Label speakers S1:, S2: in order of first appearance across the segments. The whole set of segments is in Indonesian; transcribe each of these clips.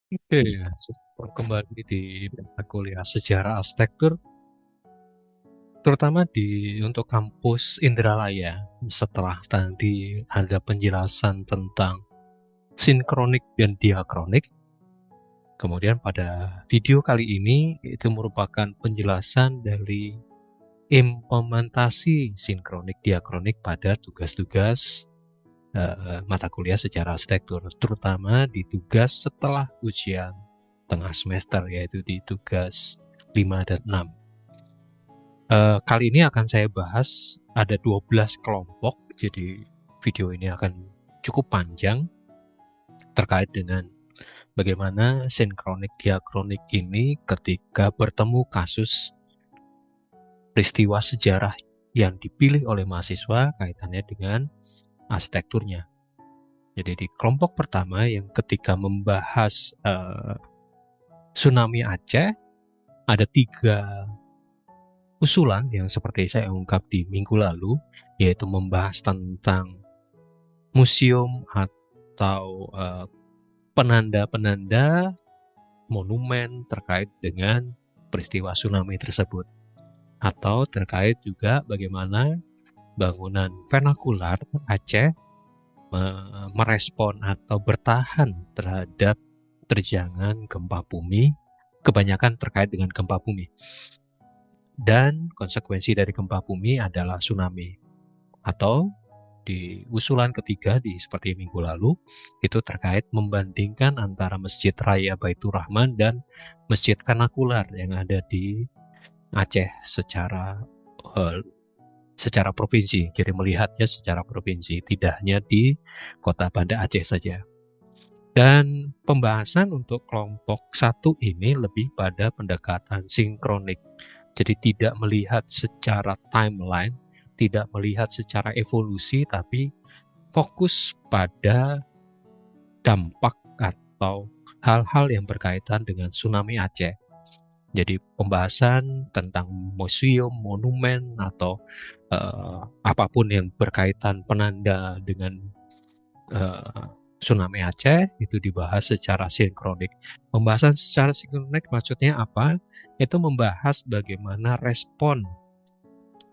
S1: Oke, kembali di mata kuliah sejarah arsitektur, terutama untuk kampus Indralaya. Setelah tadi ada penjelasan tentang sinkronik dan diakronik, kemudian pada video kali ini itu merupakan penjelasan dari implementasi sinkronik diakronik pada tugas-tugas mata kuliah sejarah arsitektur, terutama di tugas setelah ujian tengah semester, yaitu di tugas 5 dan 6. Kali ini akan saya bahas ada 12 kelompok, jadi video ini akan cukup panjang terkait dengan bagaimana sinkronik diakronik ini ketika bertemu kasus peristiwa sejarah yang dipilih oleh mahasiswa kaitannya dengan arsitekturnya. Jadi di kelompok pertama yang ketika membahas tsunami Aceh, ada 3 usulan yang seperti saya ungkap di minggu lalu, yaitu membahas tentang museum atau penanda-penanda monumen terkait dengan peristiwa tsunami tersebut, atau terkait juga bagaimana bangunan vernakular Aceh merespon atau bertahan terhadap terjangan gempa bumi, kebanyakan terkait dengan gempa bumi. Dan konsekuensi dari gempa bumi adalah tsunami. Atau di usulan ketiga seperti minggu lalu, itu terkait membandingkan antara Masjid Raya Baitur Rahman dan Masjid Vernakular yang ada di Aceh secara provinsi. Jadi melihatnya secara provinsi, tidak hanya di kota Banda Aceh saja. Dan pembahasan untuk kelompok 1 ini lebih pada pendekatan sinkronik. Jadi tidak melihat secara timeline, tidak melihat secara evolusi, tapi fokus pada dampak atau hal-hal yang berkaitan dengan tsunami Aceh. Jadi pembahasan tentang museum, monumen, atau apapun yang berkaitan penanda dengan uh, tsunami Aceh itu dibahas secara sinkronik. Pembahasan secara sinkronik maksudnya apa? Itu membahas bagaimana respon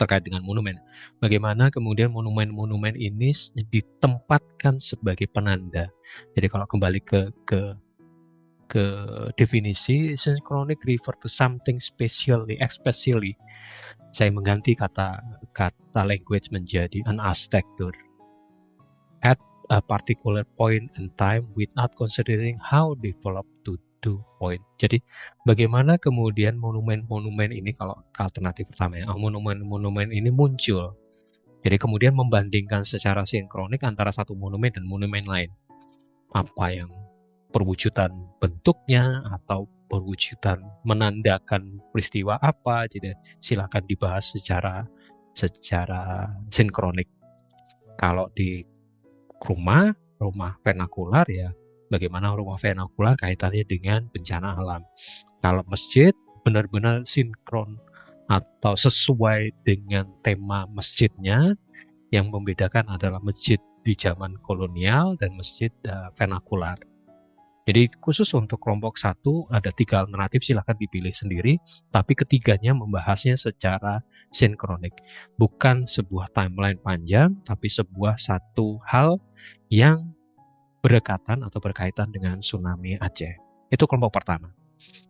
S1: terkait dengan monumen. Bagaimana kemudian monumen-monumen ini ditempatkan sebagai penanda. Jadi kalau kembali ke definisi, synchronic refer to something especially. Saya mengganti kata language menjadi an architecture at a particular point in time without considering how developed to do point. Jadi bagaimana kemudian monumen-monumen ini, kalau alternatif pertama ya, monumen-monumen ini muncul. Jadi kemudian membandingkan secara sinkronik antara satu monumen dan monumen lain. Apa yang perwujudan bentuknya atau perwujudan menandakan peristiwa apa. Jadi silakan dibahas secara sinkronik. Kalau di rumah vernakular ya, bagaimana rumah vernakular kaitannya dengan bencana alam. Kalau masjid benar-benar sinkron atau sesuai dengan tema masjidnya. Yang membedakan adalah masjid di zaman kolonial dan masjid vernakular. Jadi khusus untuk kelompok 1 ada 3 alternatif, silahkan dipilih sendiri, tapi ketiganya membahasnya secara sinkronik. Bukan sebuah timeline panjang, tapi sebuah satu hal yang berdekatan atau berkaitan dengan tsunami Aceh. Itu kelompok pertama.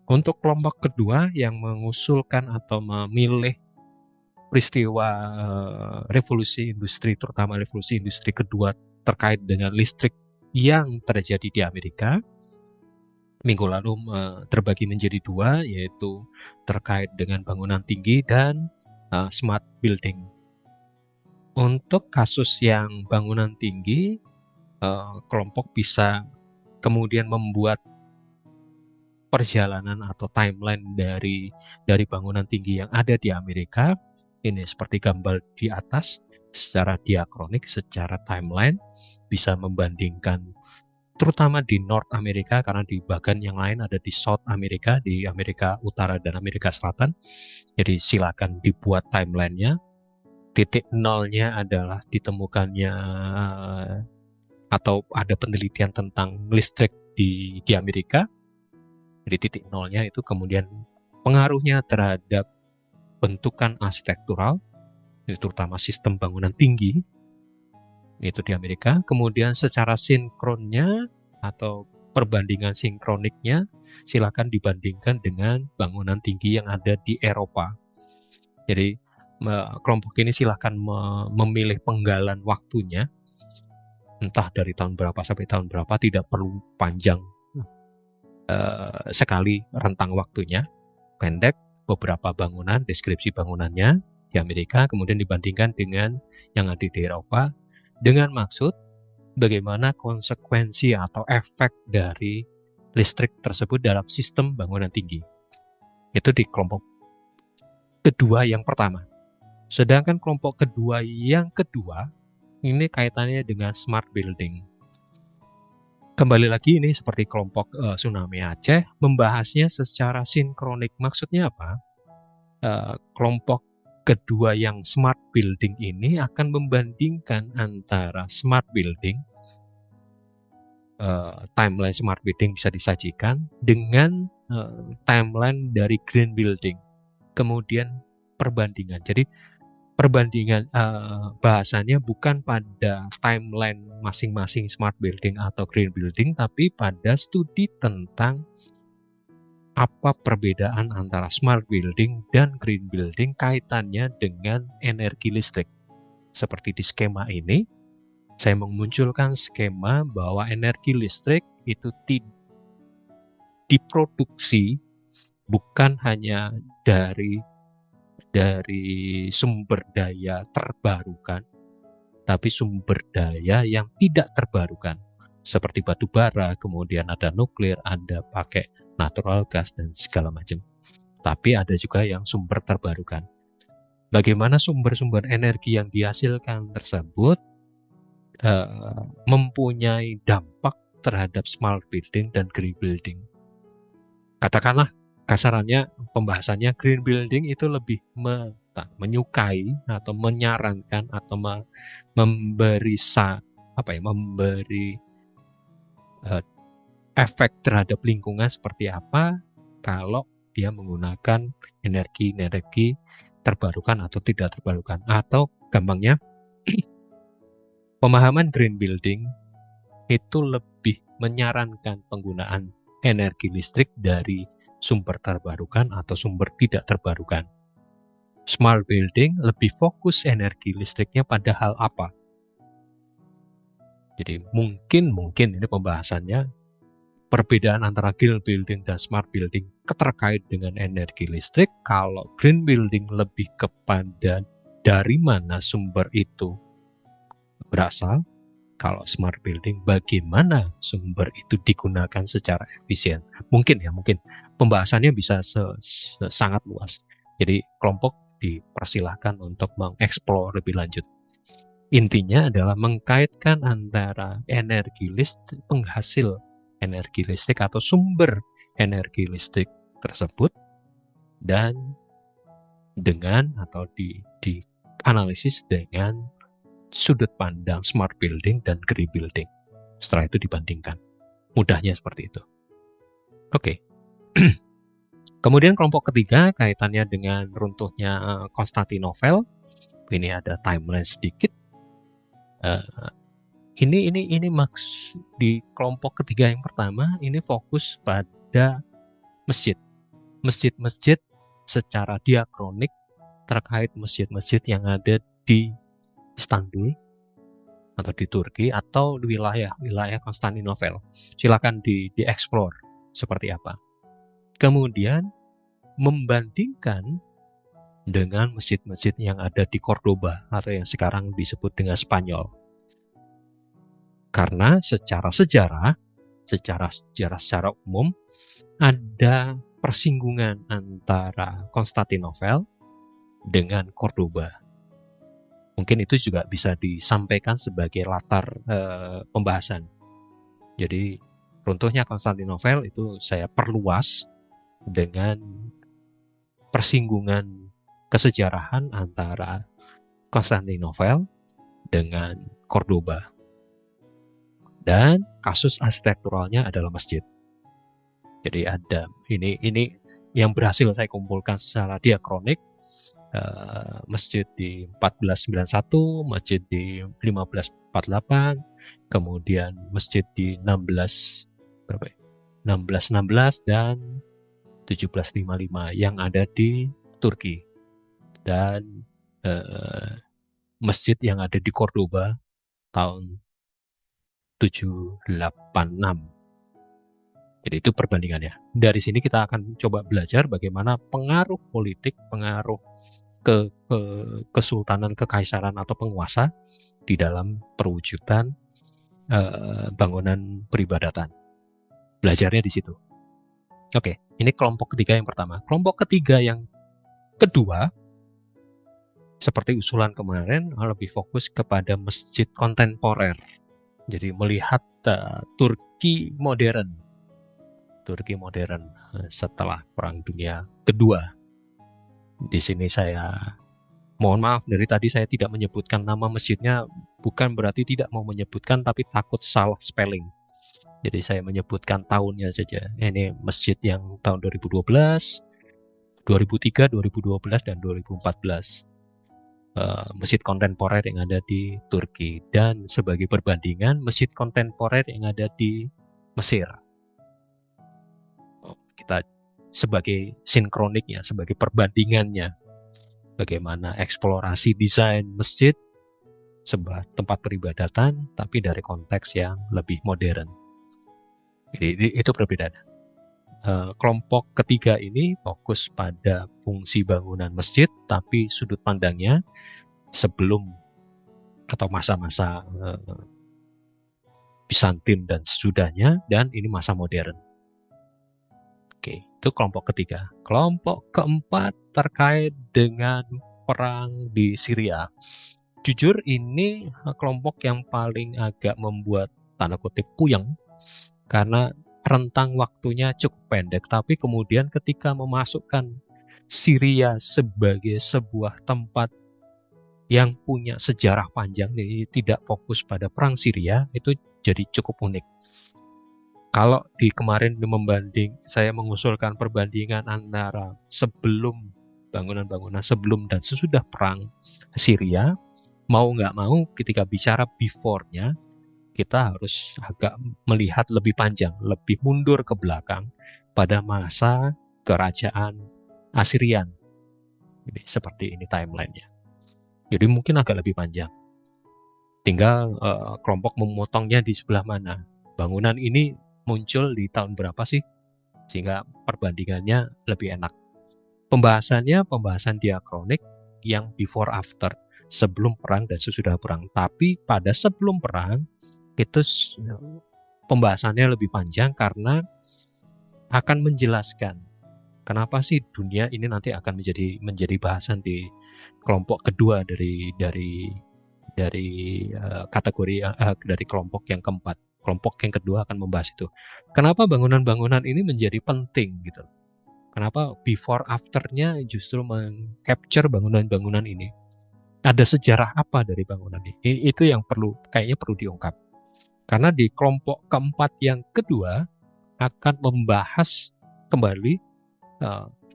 S1: Untuk kelompok kedua yang mengusulkan atau memilih peristiwa revolusi industri, terutama revolusi industri kedua terkait dengan listrik yang terjadi di Amerika, minggu lalu terbagi menjadi 2, yaitu terkait dengan bangunan tinggi dan smart building. Untuk kasus yang bangunan tinggi, kelompok bisa kemudian membuat perjalanan atau timeline dari bangunan tinggi yang ada di Amerika. Ini seperti gambar di atas, secara diakronik, secara timeline, bisa membandingkan terutama di North Amerika, karena di bagian yang lain ada di South Amerika, di Amerika Utara dan Amerika Selatan. Jadi silakan dibuat timelinenya. Titik nolnya adalah ditemukannya atau ada penelitian tentang listrik di Amerika. Jadi titik nolnya itu kemudian pengaruhnya terhadap bentukan arsitektural, terutama sistem bangunan tinggi, itu di Amerika. Kemudian secara sinkronnya atau perbandingan sinkroniknya silakan dibandingkan dengan bangunan tinggi yang ada di Eropa. Jadi kelompok ini silakan memilih penggalan waktunya, entah dari tahun berapa sampai tahun berapa, tidak perlu panjang sekali rentang waktunya, pendek, beberapa bangunan, deskripsi bangunannya di Amerika, kemudian dibandingkan dengan yang ada di Eropa, dengan maksud bagaimana konsekuensi atau efek dari listrik tersebut dalam sistem bangunan tinggi. Itu di kelompok kedua yang pertama. Sedangkan kelompok kedua yang kedua, ini kaitannya dengan smart building. Kembali lagi ini seperti kelompok tsunami Aceh, membahasnya secara sinkronik. Maksudnya apa? Kelompok kedua yang smart building ini akan membandingkan antara smart building, timeline smart building bisa disajikan dengan timeline dari green building. Kemudian perbandingan. Jadi perbandingan bahasanya bukan pada timeline masing-masing smart building atau green building, tapi pada studi tentang apa perbedaan antara smart building dan green building kaitannya dengan energi listrik. Seperti di skema ini, saya memunculkan skema bahwa energi listrik itu diproduksi bukan hanya dari sumber daya terbarukan, tapi sumber daya yang tidak terbarukan, seperti batu bara, kemudian ada nuklir, ada pakai natural gas dan segala macam. Tapi ada juga yang sumber terbarukan. Bagaimana sumber-sumber energi yang dihasilkan tersebut mempunyai dampak terhadap smart building dan green building. Katakanlah kasarannya pembahasannya green building itu lebih menyukai atau menyarankan atau memberi efek terhadap lingkungan seperti apa kalau dia menggunakan energi terbarukan atau tidak terbarukan. Atau gampangnya, pemahaman green building itu lebih menyarankan penggunaan energi listrik dari sumber terbarukan atau sumber tidak terbarukan. Smart building lebih fokus energi listriknya pada hal apa? Jadi mungkin ini pembahasannya, perbedaan antara green building dan smart building terkait dengan energi listrik. Kalau green building lebih kepada dari mana sumber itu berasal, kalau smart building bagaimana sumber itu digunakan secara efisien. Mungkin pembahasannya bisa sangat luas. Jadi kelompok dipersilahkan untuk mengeksplor lebih lanjut. Intinya adalah mengkaitkan antara energi listrik, penghasil energi listrik atau sumber energi listrik tersebut, dan dengan atau dianalisis dengan sudut pandang smart building dan green building. Setelah itu dibandingkan. Mudahnya seperti itu. Oke. Kemudian kelompok ketiga kaitannya dengan runtuhnya Konstantinopel. Ini ada timeline sedikit. Ini di kelompok ketiga yang pertama ini fokus pada masjid-masjid secara diakronik terkait masjid-masjid yang ada di Istanbul atau di Turki atau di wilayah Konstantinopel. Silakan dieksplor seperti apa. Kemudian membandingkan dengan masjid-masjid yang ada di Cordoba atau yang sekarang disebut dengan Spanyol. Karena secara sejarah secara umum ada persinggungan antara Konstantinopel dengan Cordoba. Mungkin itu juga bisa disampaikan sebagai latar pembahasan. Jadi runtuhnya Konstantinopel itu saya perluas dengan persinggungan kesejarahan antara Konstantinopel dengan Cordoba. Dan kasus arsitekturalnya adalah masjid. Jadi ada ini yang berhasil saya kumpulkan secara diakronik, masjid di 1491, masjid di 1548, kemudian masjid di 1616 dan 1755 yang ada di Turki, dan masjid yang ada di Cordoba tahun 786. Jadi itu perbandingannya. Dari sini kita akan coba belajar bagaimana pengaruh politik, pengaruh ke kesultanan, kekaisaran atau penguasa di dalam perwujudan bangunan peribadatan. Belajarnya di situ. Oke, ini kelompok ketiga yang pertama. Kelompok ketiga yang kedua, seperti usulan kemarin, lebih fokus kepada masjid kontemporer. Jadi melihat Turki modern setelah Perang Dunia Kedua. Di sini saya mohon maaf, dari tadi saya tidak menyebutkan nama masjidnya, bukan berarti tidak mau menyebutkan, tapi takut salah spelling. Jadi saya menyebutkan tahunnya saja. Ini masjid yang tahun 2012, 2003, 2012, dan 2014. Masjid kontemporer yang ada di Turki. Dan sebagai perbandingan, masjid kontemporer yang ada di Mesir. Kita sebagai sinkroniknya, sebagai perbandingannya, bagaimana eksplorasi desain masjid sebuah tempat peribadatan tapi dari konteks yang lebih modern. Jadi itu perbedaannya. Kelompok ketiga ini fokus pada fungsi bangunan masjid, tapi sudut pandangnya sebelum atau masa-masa Bizantin dan sesudahnya, dan ini masa modern. Oke, itu kelompok ketiga. Kelompok keempat terkait dengan perang di Syria. Jujur ini kelompok yang paling agak membuat tanda kutip puyeng, karena rentang waktunya cukup pendek, tapi kemudian ketika memasukkan Syria sebagai sebuah tempat yang punya sejarah panjang, jadi tidak fokus pada perang Syria, itu jadi cukup unik. Kalau di kemarin saya mengusulkan perbandingan antara sebelum bangunan-bangunan sebelum dan sesudah perang Syria, mau nggak mau ketika bicara before-nya, kita harus agak melihat lebih panjang, lebih mundur ke belakang pada masa kerajaan Assyrian. Jadi seperti ini timeline-nya. Jadi mungkin agak lebih panjang. Tinggal kelompok memotongnya di sebelah mana. Bangunan ini muncul di tahun berapa sih, sehingga perbandingannya lebih enak. Pembahasan diakronik yang before after, sebelum perang dan sesudah perang. Tapi pada sebelum perang itu pembahasannya lebih panjang karena akan menjelaskan kenapa sih dunia ini nanti akan menjadi bahasan di kelompok kedua dari kategori dari kelompok yang keempat. Kelompok yang kedua akan membahas itu. Kenapa bangunan-bangunan ini menjadi penting gitu. Kenapa before after-nya justru meng-capture bangunan-bangunan ini. Ada sejarah apa dari bangunan ini? Itu yang kayaknya perlu diungkap. Karena di kelompok keempat yang kedua akan membahas kembali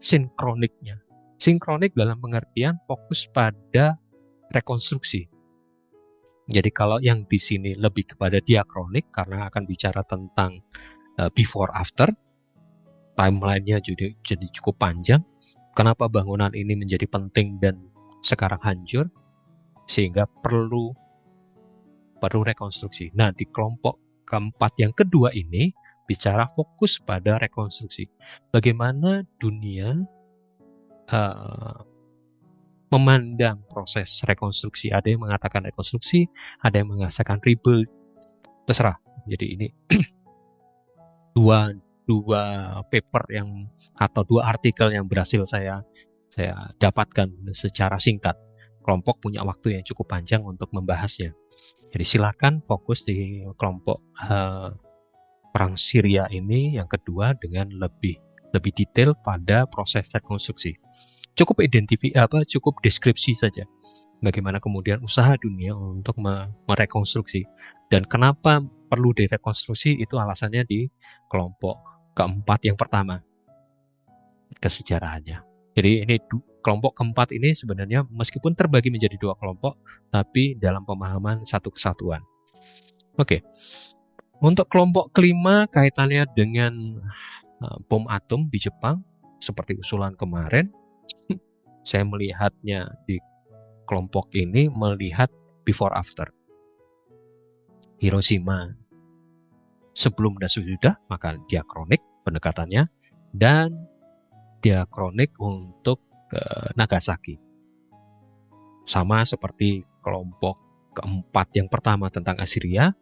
S1: sinkroniknya. Sinkronik dalam pengertian fokus pada rekonstruksi. Jadi kalau yang di sini lebih kepada diakronik karena akan bicara tentang before after, timeline-nya jadi cukup panjang. Kenapa bangunan ini menjadi penting dan sekarang hancur, sehingga perlu rekonstruksi. Nah, di kelompok keempat yang kedua ini bicara fokus pada rekonstruksi. Bagaimana dunia memandang proses rekonstruksi. Ada yang mengatakan rekonstruksi, ada yang mengatakan rebuild, terserah. Jadi ini dua paper atau dua artikel yang berhasil saya dapatkan secara singkat. Kelompok punya waktu yang cukup panjang untuk membahasnya. Jadi silakan fokus di kelompok perang Syria ini yang kedua dengan lebih detail pada proses rekonstruksi. Cukup cukup deskripsi saja bagaimana kemudian usaha dunia untuk merekonstruksi, dan kenapa perlu direkonstruksi itu alasannya di kelompok keempat yang pertama kesejarahannya. Jadi ini kelompok keempat ini sebenarnya meskipun terbagi menjadi dua kelompok, tapi dalam pemahaman satu kesatuan. Oke, untuk kelompok kelima kaitannya dengan bom atom di Jepang, seperti usulan kemarin. Saya melihatnya di kelompok ini melihat before after. Hiroshima sebelum dan sesudah, maka diakronik pendekatannya, dan diakronik untuk Nagasaki. Sama seperti kelompok keempat yang pertama tentang Assyria,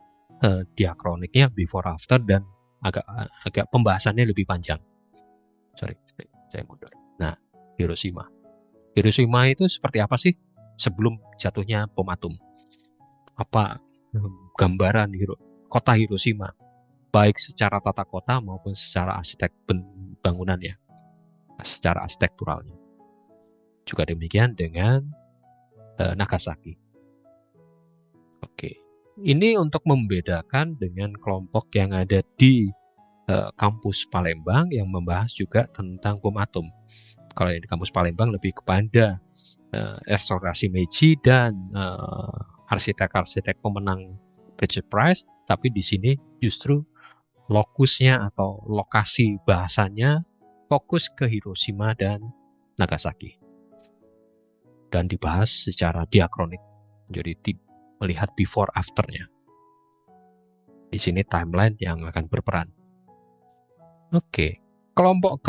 S1: diakroniknya before after dan agak pembahasannya lebih panjang. Sorry, saya mundur. Nah, Hiroshima. Hiroshima itu seperti apa sih sebelum jatuhnya bom atom? Apa gambaran kota Hiroshima, baik secara tata kota maupun secara arsitek bangunannya, secara arsitekturalnya. Juga demikian dengan Nagasaki. Oke, ini untuk membedakan dengan kelompok yang ada di kampus Palembang yang membahas juga tentang bom atom. Kalau di kampus Palembang lebih kepada restorasi Meiji dan arsitek-arsitek pemenang Pulitzer Prize, tapi di sini justru lokusnya atau lokasi bahasanya fokus ke Hiroshima dan Nagasaki dan dibahas secara diakronik, jadi melihat before afternya. Di sini timeline yang akan berperan. Oke, kelompok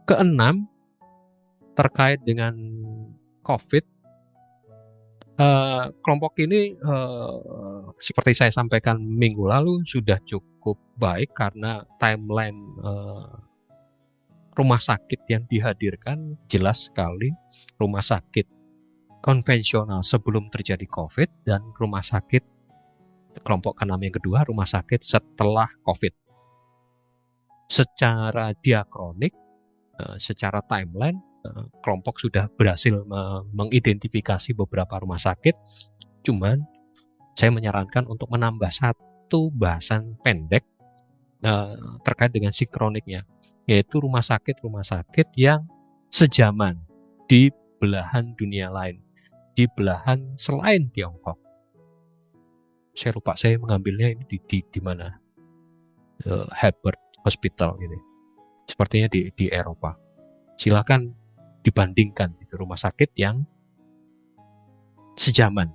S1: keenam terkait dengan COVID. Kelompok ini seperti saya sampaikan minggu lalu sudah cukup baik karena timeline rumah sakit yang dihadirkan jelas sekali. Rumah sakit konvensional sebelum terjadi COVID dan rumah sakit kelompok keenam yang kedua, rumah sakit setelah COVID. Secara diakronik, secara timeline, kelompok sudah berhasil mengidentifikasi beberapa rumah sakit. Cuman saya menyarankan untuk menambah satu bahasan pendek terkait dengan sinkroniknya, yaitu rumah sakit yang sejaman di belahan dunia lain, di belahan selain Tiongkok. Saya lupa saya mengambilnya ini di mana, Hebert Hospital ini, sepertinya di Eropa. Silakan dibandingkan itu rumah sakit yang sejaman.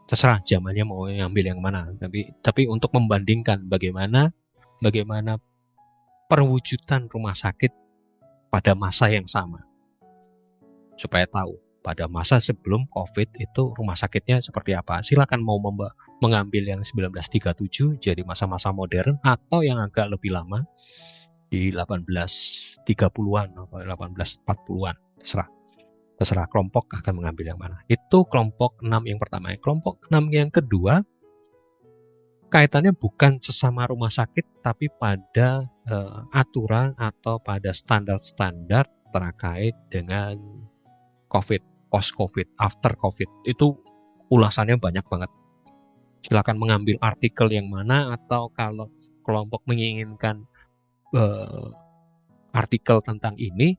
S1: Terserah zamannya mau ngambil yang mana, tapi untuk membandingkan bagaimana perwujudan rumah sakit pada masa yang sama, supaya tahu pada masa sebelum COVID itu rumah sakitnya seperti apa. Silakan mau mengambil yang 1937 jadi masa-masa modern, atau yang agak lebih lama di 1830-an atau 1840-an, terserah kelompok akan mengambil yang mana. Itu kelompok 6 yang pertama. Kelompok 6 yang kedua kaitannya bukan sesama rumah sakit, tapi pada aturan atau pada standar-standar terkait dengan COVID, post-COVID, after COVID. Itu ulasannya banyak banget. Silakan mengambil artikel yang mana, atau kalau kelompok menginginkan artikel tentang ini,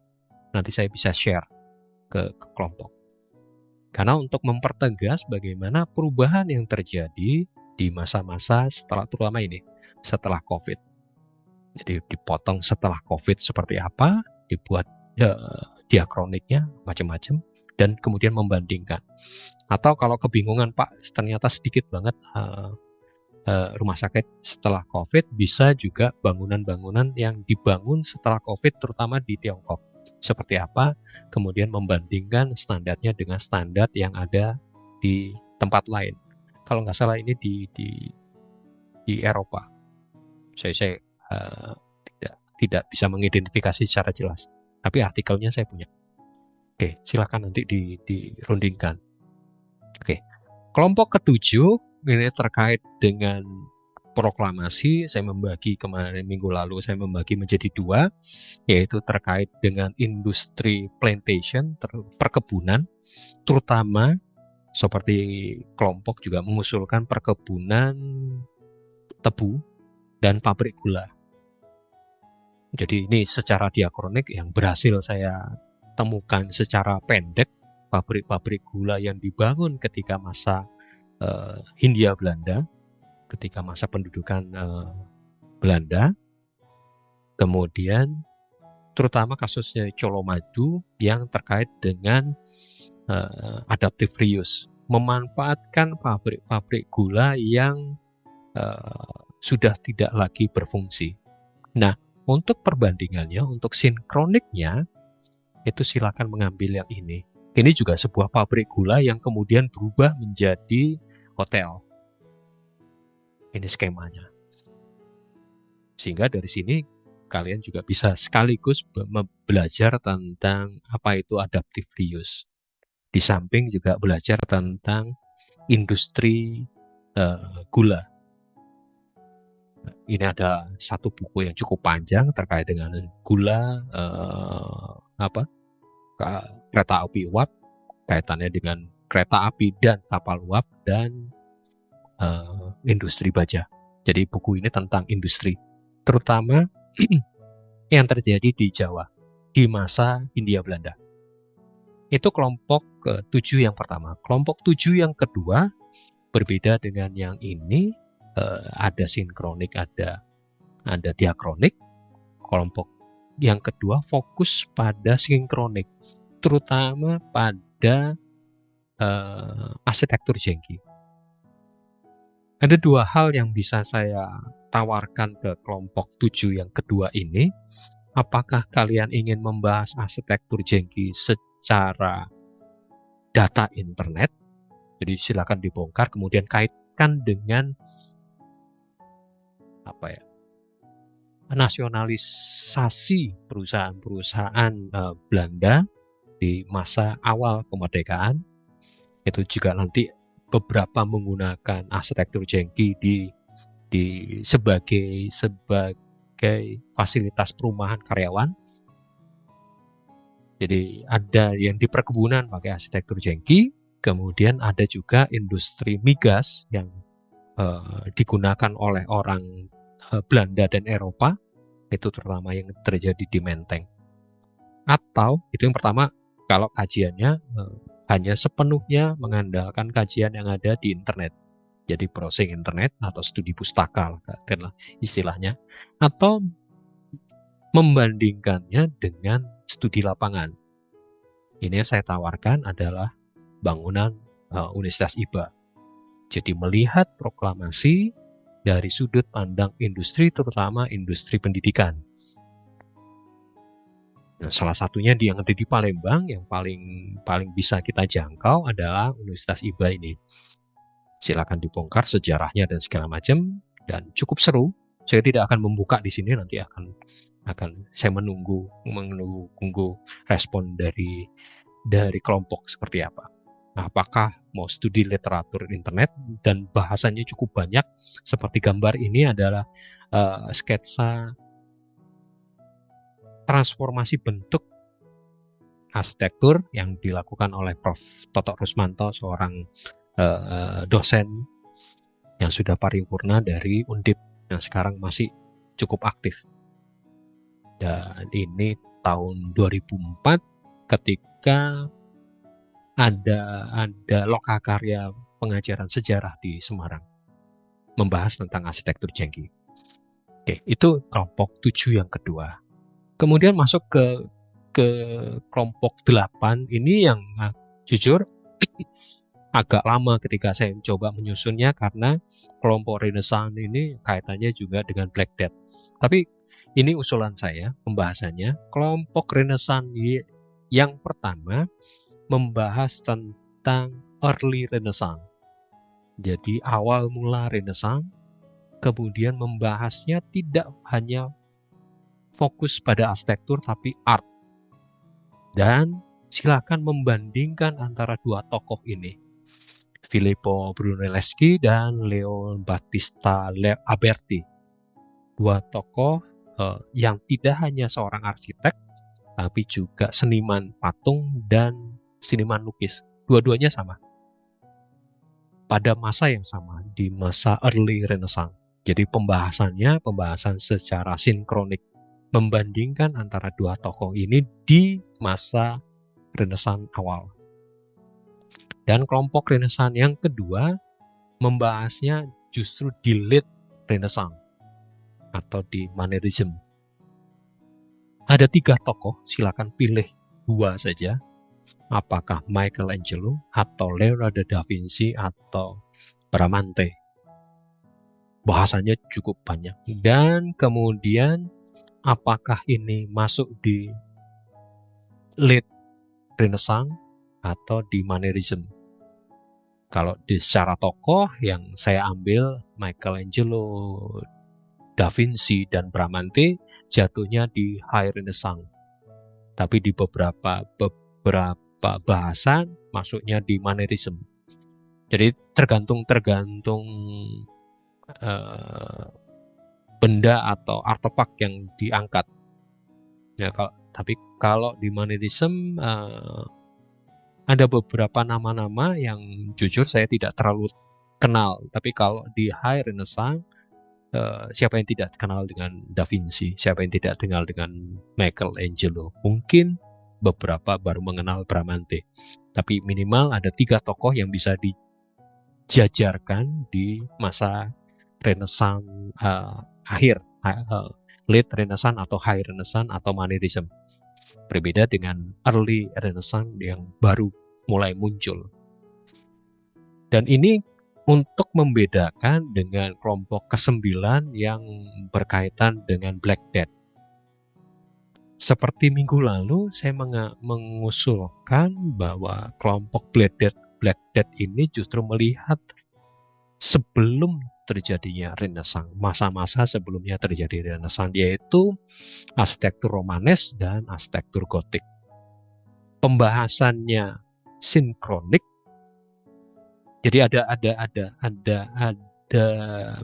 S1: nanti saya bisa share ke kelompok. Karena untuk mempertegas bagaimana perubahan yang terjadi di masa-masa setelah, terutama ini, setelah COVID. Jadi dipotong setelah COVID seperti apa, dibuat diakroniknya macam-macam, dan kemudian membandingkan. Atau kalau kebingungan, Pak, ternyata sedikit banget rumah sakit setelah COVID, bisa juga bangunan-bangunan yang dibangun setelah COVID, terutama di Tiongkok. Seperti apa, kemudian membandingkan standarnya dengan standar yang ada di tempat lain. Kalau nggak salah ini di Eropa. Saya tidak bisa mengidentifikasi secara jelas, tapi artikelnya saya punya. Oke, silakan nanti dirundingkan. Oke, kelompok ketujuh ini terkait dengan proklamasi. Saya membagi kemarin minggu lalu, saya membagi menjadi dua, yaitu terkait dengan industri plantation, perkebunan, terutama seperti kelompok juga mengusulkan perkebunan tebu dan pabrik gula. Jadi ini secara diakronik yang berhasil saya temukan secara pendek, pabrik-pabrik gula yang dibangun ketika masa Hindia Belanda, ketika masa pendudukan Belanda, kemudian terutama kasusnya Colomadu yang terkait dengan adaptive reuse, memanfaatkan pabrik-pabrik gula yang sudah tidak lagi berfungsi. Nah, untuk perbandingannya, untuk sinkroniknya, itu silakan mengambil yang ini. Ini juga sebuah pabrik gula yang kemudian berubah menjadi hotel. Ini skemanya. Sehingga dari sini kalian juga bisa sekaligus belajar tentang apa itu adaptive reuse. Di samping juga belajar tentang industri gula. Ini ada satu buku yang cukup panjang terkait dengan gula, kereta api uap, kaitannya dengan kereta api dan kapal uap, dan industri baja. Jadi buku ini tentang industri, terutama yang terjadi di Jawa di masa Hindia Belanda. Itu kelompok ke-7 yang pertama. Kelompok 7 yang kedua berbeda dengan yang ini, ada sinkronik, ada diakronik. Kelompok yang kedua fokus pada sinkronik, terutama pada arsitektur jengki. Ada dua hal yang bisa saya tawarkan ke kelompok 7 yang kedua ini. Apakah kalian ingin membahas arsitektur jengki secara data internet? Jadi silakan dibongkar, kemudian kaitkan dengan nasionalisasi perusahaan-perusahaan Belanda di masa awal kemerdekaan. Itu juga nanti beberapa menggunakan arsitektur jengki sebagai fasilitas perumahan karyawan. Jadi ada yang di perkebunan pakai arsitektur jengki, kemudian ada juga industri migas yang digunakan oleh orang Belanda dan Eropa, itu terutama yang terjadi di Menteng. Atau itu yang pertama, kalau kajiannya hanya sepenuhnya mengandalkan kajian yang ada di internet. Jadi browsing internet atau studi pustaka lah istilahnya, atau membandingkannya dengan studi lapangan. Ini yang saya tawarkan adalah bangunan Universitas IBA. Jadi melihat proklamasi dari sudut pandang industri, terutama industri pendidikan. Nah, salah satunya yang ada di Palembang yang paling bisa kita jangkau adalah Universitas IBA ini. Silakan dibongkar sejarahnya dan segala macam, dan cukup seru. Saya tidak akan membuka di sini, nanti akan saya menunggu respon dari kelompok seperti apa. Nah, apakah mau studi literatur internet dan bahasanya cukup banyak, seperti gambar ini adalah sketsa transformasi bentuk arsitektur yang dilakukan oleh Prof. Toto Rusmanto, seorang dosen yang sudah paripurna dari Undip yang sekarang masih cukup aktif. Dan ini tahun 2004 ketika ada lokakarya pengajaran sejarah di Semarang membahas tentang arsitektur jengki. Oke, itu kelompok 7 yang kedua. Kemudian masuk ke kelompok 8 ini yang jujur agak lama ketika saya mencoba menyusunnya, karena kelompok Renaissance ini kaitannya juga dengan Black Death. Tapi ini usulan saya pembahasannya. Kelompok Renaissance yang pertama membahas tentang early Renaissance. Jadi awal mula Renaissance, kemudian membahasnya tidak hanya fokus pada arsitektur tapi art. Dan silakan membandingkan antara dua tokoh ini, Filippo Brunelleschi dan Leo Battista Alberti. Dua tokoh yang tidak hanya seorang arsitek, tapi juga seniman patung dan seniman lukis. Dua-duanya sama. Pada masa yang sama, di masa early Renaissance. Jadi pembahasan secara sinkronik. membandingkan antara dua tokoh ini di masa Renaissance awal. Dan kelompok Renaissance yang kedua membahasnya justru di late Renaissance atau di Mannerism. Ada 3 tokoh, silakan pilih 2 saja. Apakah Michelangelo atau Leonardo da Vinci atau Bramante. Bahasanya cukup banyak. Dan kemudian apakah ini masuk di late Renaissance atau di Mannerism? Kalau secara tokoh yang saya ambil Michelangelo, Da Vinci, dan Bramante jatuhnya di High Renaissance. Tapi di beberapa bahasan masuknya di Mannerism. Jadi tergantung benda atau artefak yang diangkat. Ya, tapi kalau di Mannerism ada beberapa nama-nama yang jujur saya tidak terlalu kenal. Tapi kalau di High Renaissance, siapa yang tidak kenal dengan Da Vinci? Siapa yang tidak kenal dengan Michelangelo? Mungkin beberapa baru mengenal Bramante. Tapi minimal ada 3 tokoh yang bisa dijajarkan di masa Renaissance akhir, late Renaissance atau High Renaissance atau Mannerism. Berbeda dengan early Renaissance yang baru mulai muncul. Dan ini untuk membedakan dengan kelompok ke-9 yang berkaitan dengan Black Death. Seperti minggu lalu saya mengusulkan bahwa kelompok Black Death ini justru melihat sebelum terjadinya Renaissance, masa-masa sebelumnya terjadi Renaissance, yaitu arsitektur Romanes dan arsitektur Gotik. Pembahasannya sinkronik. Jadi ada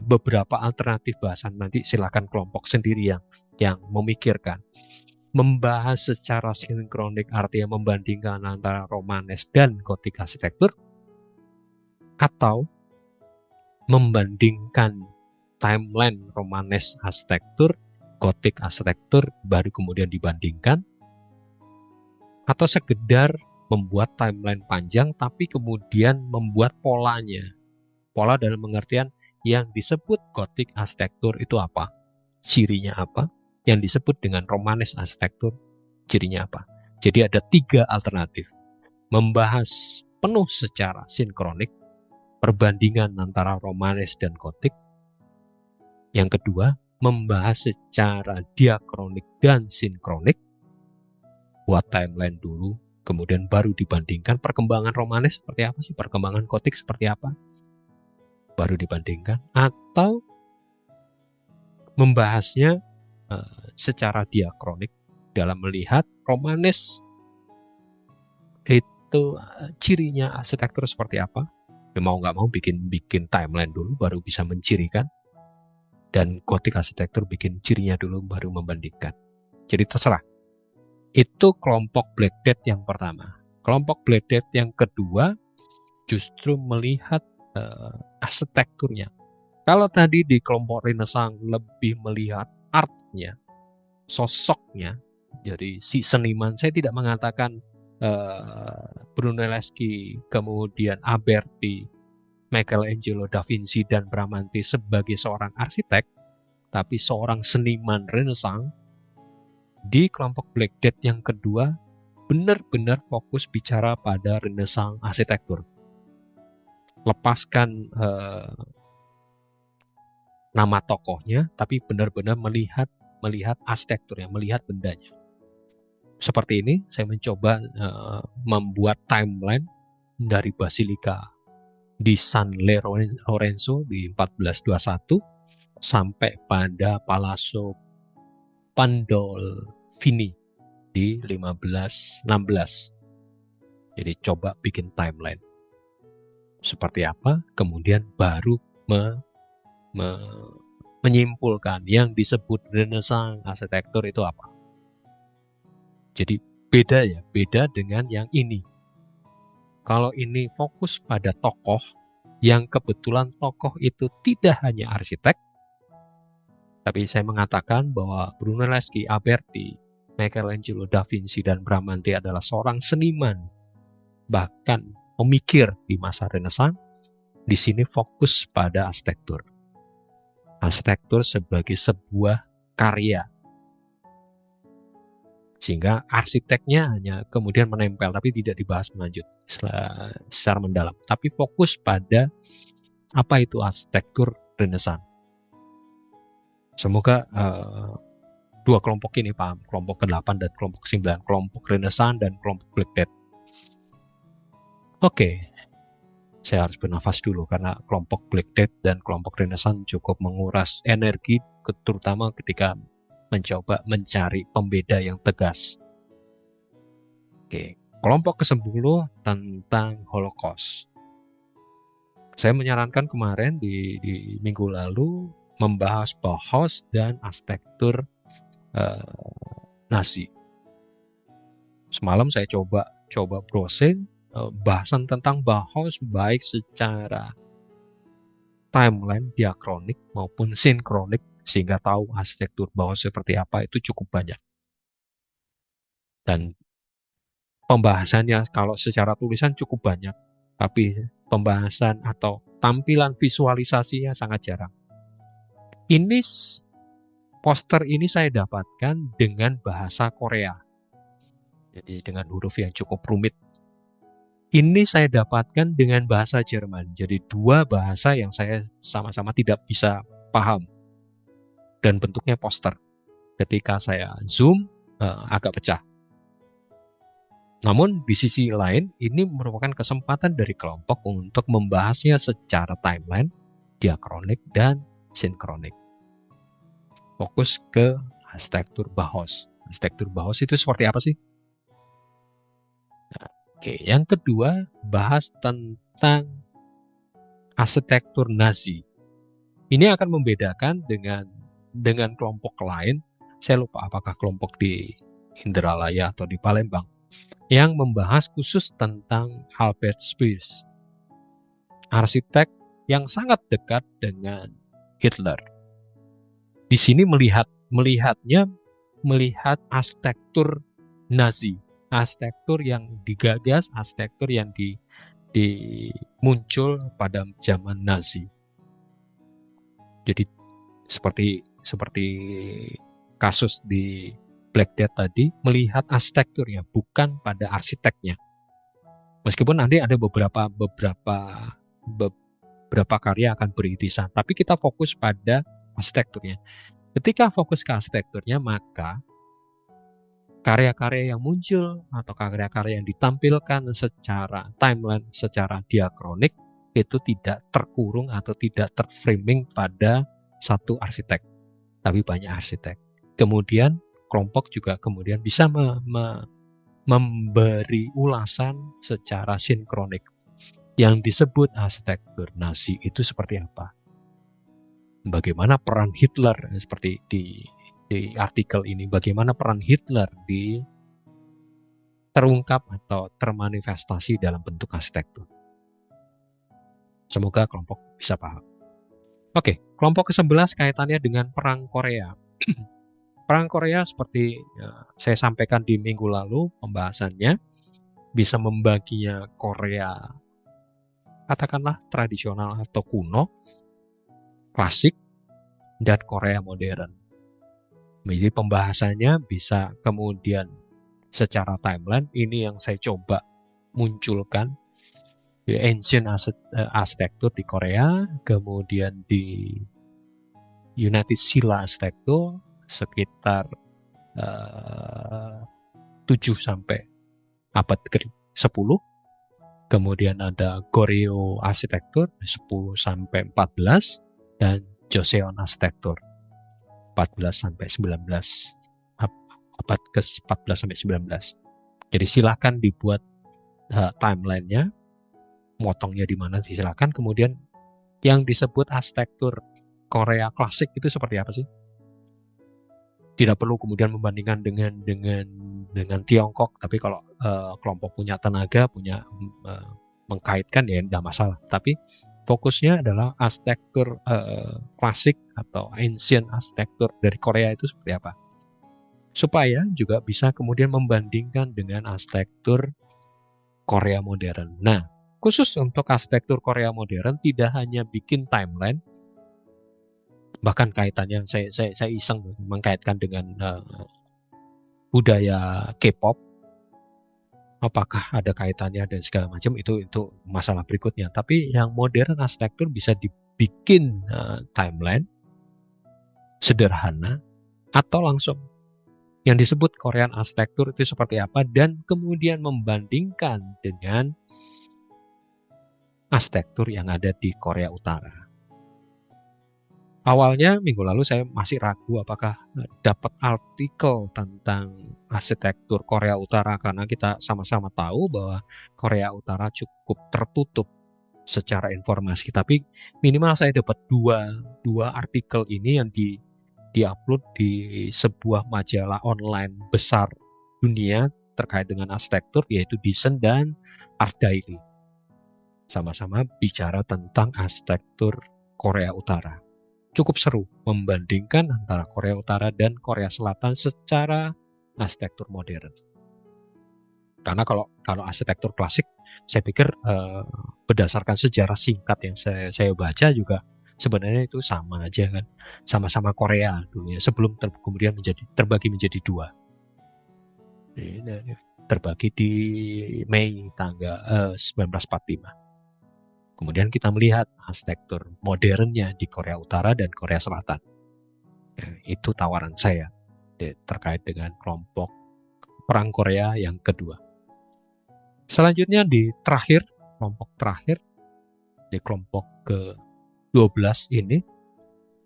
S1: beberapa alternatif bahasan, nanti silakan kelompok sendiri yang memikirkan. Membahas secara sinkronik artinya membandingkan antara Romanes dan Gotik arsitektur, atau membandingkan timeline Romanes arsitektur, Gotik arsitektur, baru kemudian dibandingkan, atau sekedar membuat timeline panjang tapi kemudian membuat polanya. Pola dalam pengertian yang disebut Gotik arsitektur itu apa? Cirinya apa? Yang disebut dengan Romanes arsitektur, cirinya apa? Jadi ada 3 alternatif. Membahas penuh secara sinkronik, perbandingan antara Romanes dan Gotik. Yang kedua, membahas secara diakronik dan sinkronik, buat timeline dulu, kemudian baru dibandingkan perkembangan Romanes seperti apa sih, perkembangan Gotik seperti apa, baru dibandingkan. Atau membahasnya secara diakronik dalam melihat Romanes itu cirinya arsitektur seperti apa. Ya, mau nggak mau bikin timeline dulu baru bisa mencirikan, dan Gotik arsitektur bikin cirinya dulu baru membandingkan. Jadi terserah. Itu kelompok Black Death yang pertama. Kelompok Black Death yang kedua justru melihat arsitekturnya. Kalau tadi di kelompok Renaissance lebih melihat artnya, sosoknya. Jadi si seniman, saya tidak mengatakan Brunelleschi, kemudian Alberti, Michelangelo, Da Vinci, dan Bramante sebagai seorang arsitek, tapi seorang seniman Renaissance. Di kelompok Black Death yang kedua benar-benar fokus bicara pada Renaissance arsitektur. Lepaskan nama tokohnya, tapi benar-benar melihat arsitekturnya, melihat bendanya. Seperti ini, saya mencoba membuat timeline dari Basilika di San Lorenzo di 1421 sampai pada Palazzo Pandolfini di 1516. Jadi coba bikin timeline seperti apa, kemudian baru menyimpulkan yang disebut Renaissance arsitektur itu apa. Jadi beda dengan yang ini. Kalau ini fokus pada tokoh, yang kebetulan tokoh itu tidak hanya arsitek, Tapi saya mengatakan bahwa Brunelleschi, Alberti, Michelangelo, Da Vinci, dan Bramante adalah seorang seniman, bahkan pemikir di masa Renaissance. Di sini fokus pada arsitektur. Arsitektur sebagai sebuah karya. Sehingga arsiteknya hanya kemudian menempel, tapi tidak dibahas lanjut secara mendalam. Tapi fokus pada apa itu arsitektur Renaissance. Semoga dua kelompok ini paham, kelompok ke-8 dan kelompok ke-9, kelompok Renaissance dan kelompok Black Death. Oke, saya harus bernafas dulu karena kelompok Black Death dan kelompok Renaissance cukup menguras energi, terutama ketika mencoba mencari pembeda yang tegas. Oke, kelompok ke-10 tentang Holocaust. Saya menyarankan kemarin di minggu lalu membahas Bauhaus dan arsitektur Nazi. Semalam saya coba browsing bahasan tentang Bauhaus baik secara timeline, diakronik maupun sinkronik, sehingga tahu arsitektur Bauhaus seperti apa itu cukup banyak. Dan pembahasannya kalau secara tulisan cukup banyak, tapi pembahasan atau tampilan visualisasinya sangat jarang. Ini poster ini saya dapatkan dengan bahasa Korea. Jadi dengan huruf yang cukup rumit. Ini saya dapatkan dengan bahasa Jerman. Jadi dua bahasa yang saya sama-sama tidak bisa paham. Dan bentuknya poster. Ketika saya zoom, agak pecah. Namun di sisi lain, ini merupakan kesempatan dari kelompok untuk membahasnya secara timeline, diakronik, dan sinkronik. Fokus ke arsitektur Bauhaus. Arsitektur Bauhaus itu seperti apa sih? Oke, yang kedua, bahas tentang arsitektur Nazi. Ini akan membedakan dengan kelompok lain. Saya lupa apakah kelompok di Indralaya atau di Palembang yang membahas khusus tentang Albert Speer, arsitek yang sangat dekat dengan Hitler. Di sini melihat arsitektur Nazi, arsitektur yang digagas, arsitektur yang muncul pada zaman Nazi. Jadi seperti kasus di Black Death tadi, melihat arsitekturnya bukan pada arsiteknya. Meskipun nanti ada beberapa karya akan beririsan, tapi kita fokus pada arsitekturnya. Ketika fokus ke arsitekturnya, maka karya-karya yang muncul atau karya-karya yang ditampilkan secara timeline, secara diakronik, itu tidak terkurung atau tidak terframing pada satu arsitek, tapi banyak arsitek. Kemudian kelompok juga kemudian bisa memberi ulasan secara sinkronik. Yang disebut arsitektur Nazi itu seperti apa? Bagaimana peran Hitler, seperti di artikel ini, bagaimana peran Hitler terungkap atau termanifestasi dalam bentuk arsitektur. Semoga kelompok bisa paham. Oke, kelompok ke-11 kaitannya dengan Perang Korea. Perang Korea seperti saya sampaikan di minggu lalu, pembahasannya bisa membaginya Korea katakanlah tradisional atau kuno, klasik, dan Korea modern. Jadi pembahasannya bisa kemudian secara timeline, ini yang saya coba munculkan, di ancient arsitektur di Korea, kemudian di United Silla arsitektur sekitar 7 sampai abad ke-10. Kemudian ada Goryeo arsitektur 10 sampai 14 dan Joseon arsitektur 14 sampai 19, abad ke-14 sampai 19. Jadi silakan dibuat timelinenya, motongnya di mana silakan. Kemudian yang disebut arsitektur Korea klasik itu seperti apa sih? Tidak perlu kemudian membandingkan dengan Tiongkok, tapi kalau kelompok punya tenaga, punya mengkaitkan ya tidak masalah. Tapi fokusnya adalah arsitektur klasik atau ancient arsitektur dari Korea itu seperti apa. Supaya juga bisa kemudian membandingkan dengan arsitektur Korea modern. Nah, khusus untuk arsitektur Korea modern tidak hanya bikin timeline, bahkan kaitannya saya iseng mengkaitkan dengan budaya K-pop, apakah ada kaitannya dan segala macam, itu masalah berikutnya. Tapi yang modern arsitektur bisa dibikin timeline sederhana atau langsung yang disebut Korean arsitektur itu seperti apa, dan kemudian membandingkan dengan arsitektur yang ada di Korea Utara. Awalnya minggu lalu saya masih ragu apakah dapat artikel tentang arsitektur Korea Utara, karena kita sama-sama tahu bahwa Korea Utara cukup tertutup secara informasi. Tapi minimal saya dapat dua artikel ini yang di-upload di sebuah majalah online besar dunia terkait dengan arsitektur, yaitu Design dan Art Daily. Sama-sama bicara tentang arsitektur Korea Utara. Cukup seru membandingkan antara Korea Utara dan Korea Selatan secara arsitektur modern. Karena kalau arsitektur klasik, saya pikir berdasarkan sejarah singkat yang saya baca juga sebenarnya itu sama aja kan, sama-sama Korea dulu ya, sebelum kemudian terbagi menjadi dua. Ini terbagi di Mei tanggal 1945. Kemudian kita melihat arsitektur modernnya di Korea Utara dan Korea Selatan. Ya, itu tawaran saya terkait dengan kelompok Perang Korea yang kedua. Selanjutnya di kelompok terakhir, di kelompok ke-12 ini,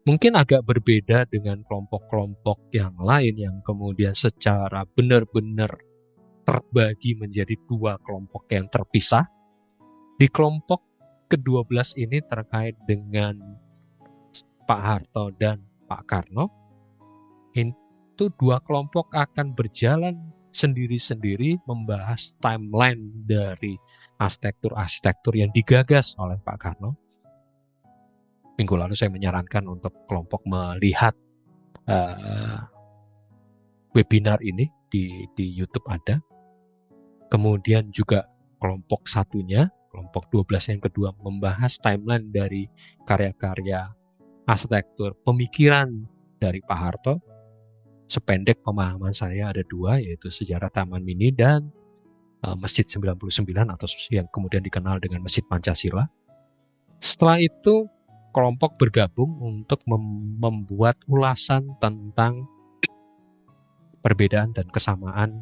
S1: mungkin agak berbeda dengan kelompok-kelompok yang lain yang kemudian secara benar-benar terbagi menjadi dua kelompok yang terpisah. Di kelompok ke-12 ini terkait dengan Pak Harto dan Pak Karno, itu dua kelompok akan berjalan sendiri-sendiri membahas timeline dari arsitektur-arsitektur yang digagas oleh Pak Karno. Minggu lalu saya menyarankan untuk kelompok melihat webinar ini di YouTube ada. Kemudian juga kelompok satunya, kelompok 12 yang kedua, membahas timeline dari karya-karya arsitektur pemikiran dari Pak Harto. Sependek pemahaman saya ada dua, yaitu Sejarah Taman Mini dan Masjid 99 atau yang kemudian dikenal dengan Masjid Pancasila. Setelah itu kelompok bergabung untuk membuat ulasan tentang perbedaan dan kesamaan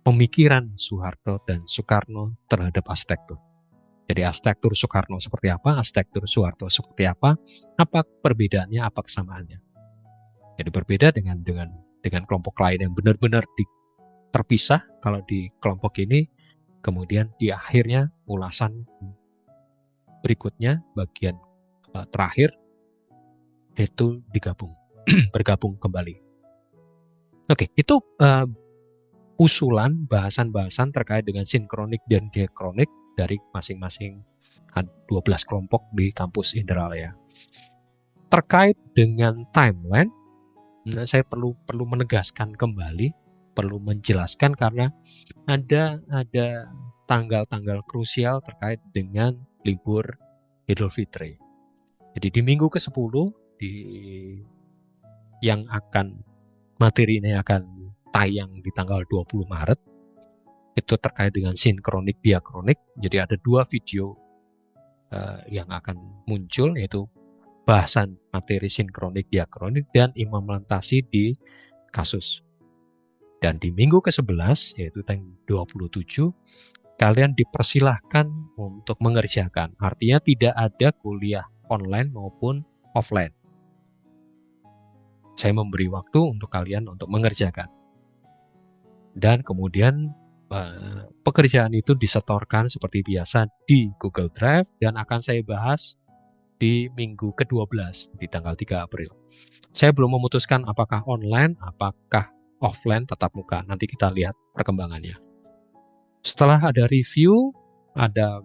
S1: pemikiran Soeharto dan Soekarno terhadap arsitektur. Jadi arsitektur Soekarno seperti apa, arsitektur Soeharto seperti apa perbedaannya, apa kesamaannya. Jadi berbeda dengan kelompok lain yang benar-benar terpisah. Kalau di kelompok ini kemudian di akhirnya ulasan berikutnya, bagian terakhir itu digabung, bergabung kembali. Oke, itu usulan bahasan-bahasan terkait dengan sinkronik dan diakronik dari masing-masing 12 kelompok di kampus Indralaya. Terkait dengan timeline, saya perlu menegaskan kembali, perlu menjelaskan karena ada tanggal-tanggal krusial terkait dengan libur Idul Fitri. Jadi di minggu ke-10 yang materi ini akan tayang di tanggal 20 Maret, itu terkait dengan sinkronik diakronik. Jadi ada dua video yang akan muncul, yaitu bahasan materi sinkronik diakronik dan implementasi di kasus. Dan di minggu ke-11, yaitu tanggal 27, kalian dipersilahkan untuk mengerjakan. Artinya tidak ada kuliah online maupun offline. Saya memberi waktu untuk kalian untuk mengerjakan. Dan kemudian pekerjaan itu disetorkan seperti biasa di Google Drive dan akan saya bahas di minggu ke-12 di tanggal 3 April. Saya belum memutuskan apakah online, apakah offline tatap muka. Nanti kita lihat perkembangannya. Setelah ada review, ada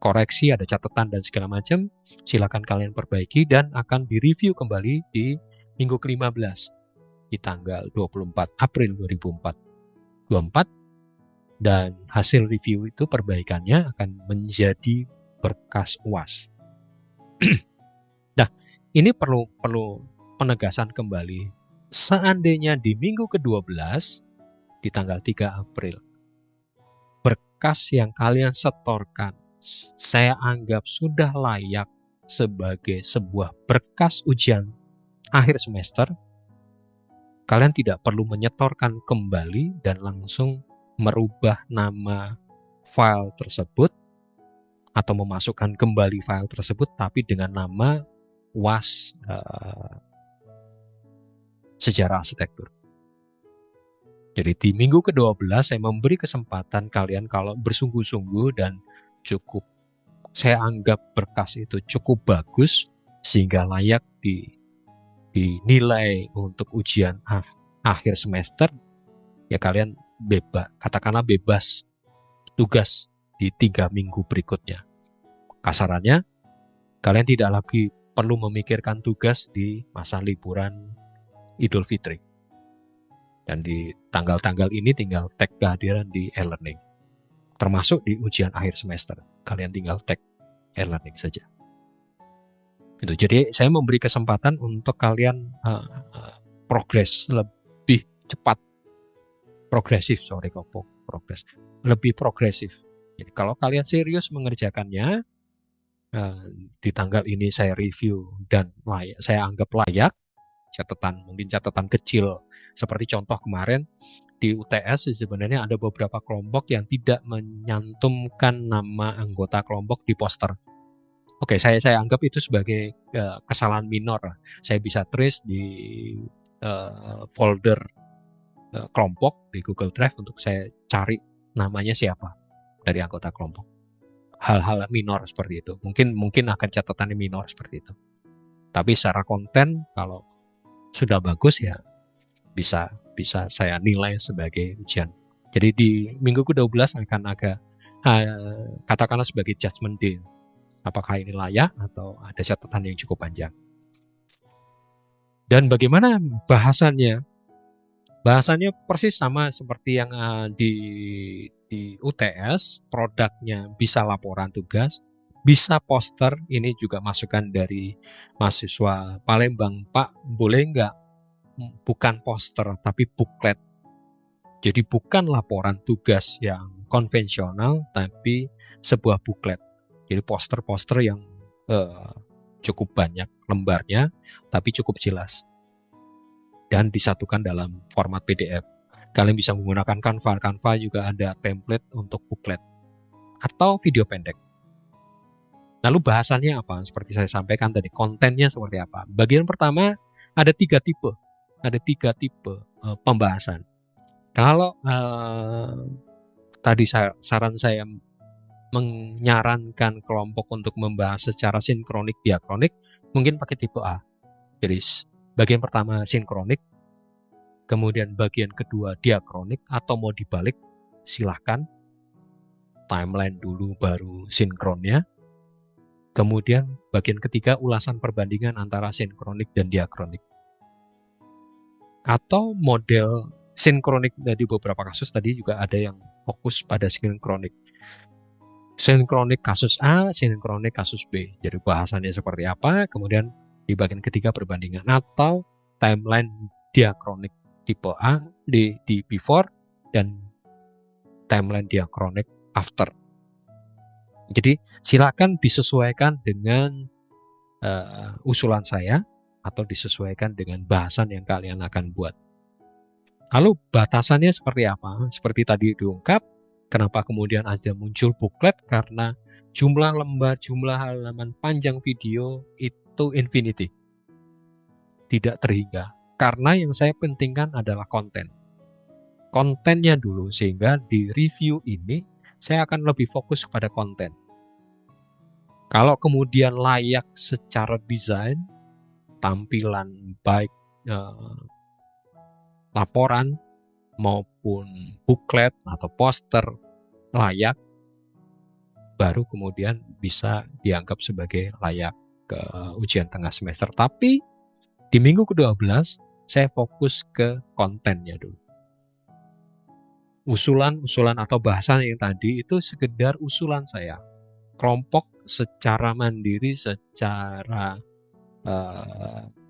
S1: koreksi, ada catatan dan segala macam, silakan kalian perbaiki dan akan direview kembali di minggu ke-15 di tanggal 24 April 2024, dan hasil review itu perbaikannya akan menjadi berkas UAS. Nah, ini perlu penegasan kembali. Seandainya di minggu ke-12 di tanggal 3 April berkas yang kalian setorkan saya anggap sudah layak sebagai sebuah berkas ujian akhir semester, kalian tidak perlu menyetorkan kembali dan langsung merubah nama file tersebut atau memasukkan kembali file tersebut, tapi dengan nama UAS Sejarah Arsitektur. Jadi di minggu ke-12 saya memberi kesempatan kalian kalau bersungguh-sungguh dan cukup, saya anggap berkas itu cukup bagus sehingga layak dinilai untuk ujian akhir semester, ya kalian katakanlah bebas tugas di 3 minggu berikutnya. Kasarannya, kalian tidak lagi perlu memikirkan tugas di masa liburan Idul Fitri. Dan di tanggal-tanggal ini tinggal tag kehadiran di e-learning. Termasuk di ujian akhir semester. Kalian tinggal tag e-learning saja. Itu. Jadi saya memberi kesempatan untuk kalian progres lebih cepat. Lebih progresif. Jadi kalau kalian serius mengerjakannya, di tanggal ini saya review dan saya anggap layak, mungkin catatan kecil seperti contoh kemarin di UTS sebenarnya ada beberapa kelompok yang tidak menyantumkan nama anggota kelompok di poster. Oke, saya anggap itu sebagai kesalahan minor. Saya bisa trace di folder kelompok di Google Drive untuk saya cari namanya siapa dari anggota kelompok. Hal-hal minor seperti itu. Mungkin akan catatannya minor seperti itu. Tapi secara konten kalau sudah bagus ya bisa saya nilai sebagai ujian. Jadi di minggu ke-12 akan agak katakanlah sebagai judgment day. Apakah ini layak atau ada catatan yang cukup panjang. Dan bagaimana bahasannya? Bahasannya persis sama seperti yang di UTS, produknya bisa laporan tugas, bisa poster. Ini juga masukan dari mahasiswa Palembang, Pak, boleh nggak bukan poster tapi buklet. Jadi bukan laporan tugas yang konvensional tapi sebuah buklet. Jadi poster-poster yang cukup banyak lembarnya tapi cukup jelas dan disatukan dalam format PDF. Kalian bisa menggunakan Canva. Canva juga ada template untuk buklet atau video pendek. Lalu bahasannya apa? Seperti saya sampaikan tadi, kontennya seperti apa? Bagian pertama ada 3 tipe. Ada 3 tipe pembahasan. Kalau tadi saran saya menyarankan kelompok untuk membahas secara sinkronik diakronik, mungkin pakai tipe A. Jadi bagian pertama sinkronik, kemudian bagian kedua diakronik, atau mau dibalik silahkan. Timeline dulu baru sinkronnya. Kemudian bagian ketiga ulasan perbandingan antara sinkronik dan diakronik. Atau model sinkronik di beberapa kasus tadi juga ada yang fokus pada sinkronik. Sinkronik kasus A, sinkronik kasus B. Jadi bahasannya seperti apa, kemudian di bagian ketiga perbandingan. Atau timeline diakronik tipe A di before dan timeline diakronik after. Jadi silakan disesuaikan dengan usulan saya atau disesuaikan dengan bahasan yang kalian akan buat. Lalu batasannya seperti apa? Seperti tadi diungkap, kenapa kemudian ada muncul buklet? Karena jumlah lembar, jumlah halaman panjang video itu infinity. Tidak terhingga. Karena yang saya pentingkan adalah konten. Kontennya dulu, sehingga di review ini saya akan lebih fokus kepada konten. Kalau kemudian layak secara desain, tampilan baik laporan maupun buklet atau poster layak, baru kemudian bisa dianggap sebagai layak ke ujian tengah semester. Tapi di minggu ke-12 saya fokus ke kontennya dulu. Usulan-usulan atau bahasan yang tadi itu sekedar usulan saya. Kelompok secara mandiri, secara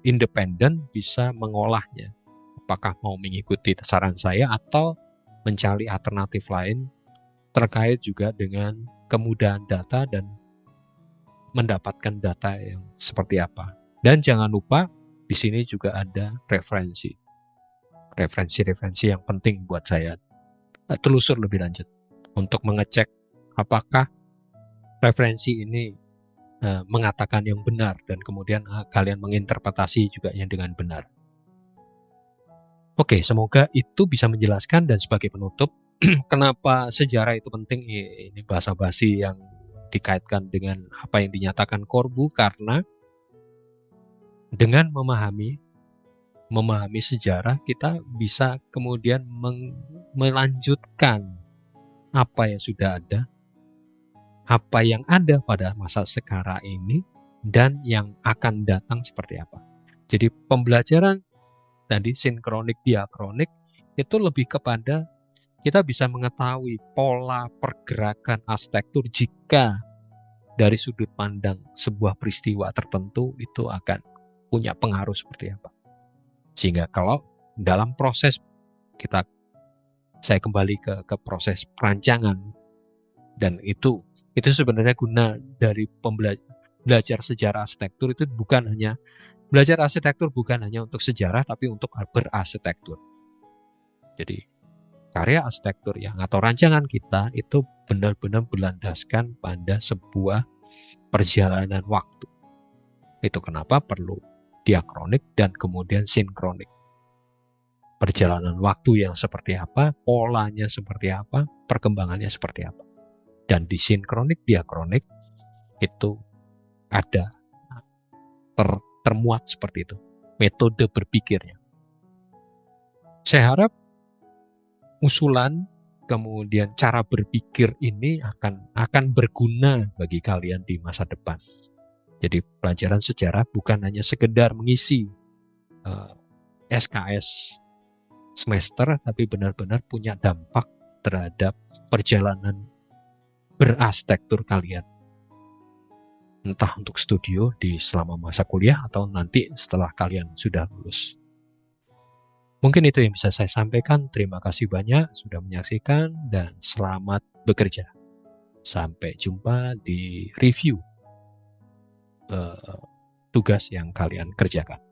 S1: independen bisa mengolahnya. Apakah mau mengikuti saran saya atau mencari alternatif lain terkait juga dengan kemudahan data dan mendapatkan data yang seperti apa. Dan jangan lupa di sini juga ada referensi yang penting buat saya telusur lebih lanjut untuk mengecek apakah referensi ini mengatakan yang benar dan kemudian kalian menginterpretasi juga yang dengan benar. Oke, semoga itu bisa menjelaskan. Dan sebagai penutup, kenapa sejarah itu penting? Ini bahasa basi yang dikaitkan dengan apa yang dinyatakan Korbu, karena dengan memahami sejarah, kita bisa kemudian melanjutkan apa yang sudah ada, apa yang ada pada masa sekarang ini, dan yang akan datang seperti apa. Jadi pembelajaran tadi sinkronik diakronik itu lebih kepada kita bisa mengetahui pola pergerakan arsitektur jika dari sudut pandang sebuah peristiwa tertentu itu akan punya pengaruh seperti apa. Sehingga kalau dalam proses saya kembali ke proses perancangan, dan itu sebenarnya guna dari belajar sejarah arsitektur itu bukan hanya belajar arsitektur bukan hanya untuk sejarah tapi untuk berarsitektur. Jadi karya arsitektur yang atau rancangan kita itu benar-benar berlandaskan pada sebuah perjalanan waktu. Itu kenapa perlu diakronik dan kemudian sinkronik. Perjalanan waktu yang seperti apa, polanya seperti apa, perkembangannya seperti apa. Dan di sinkronik diakronik itu ada termuat seperti itu metode berpikirnya. Saya harap usulan kemudian cara berpikir ini akan berguna bagi kalian di masa depan. Jadi pelajaran sejarah bukan hanya sekedar mengisi SKS semester, tapi benar-benar punya dampak terhadap perjalanan berarsitektur kalian. Entah untuk studio di selama masa kuliah atau nanti setelah kalian sudah lulus. Mungkin itu yang bisa saya sampaikan. Terima kasih banyak sudah menyaksikan dan selamat bekerja. Sampai jumpa di review tugas yang kalian kerjakan.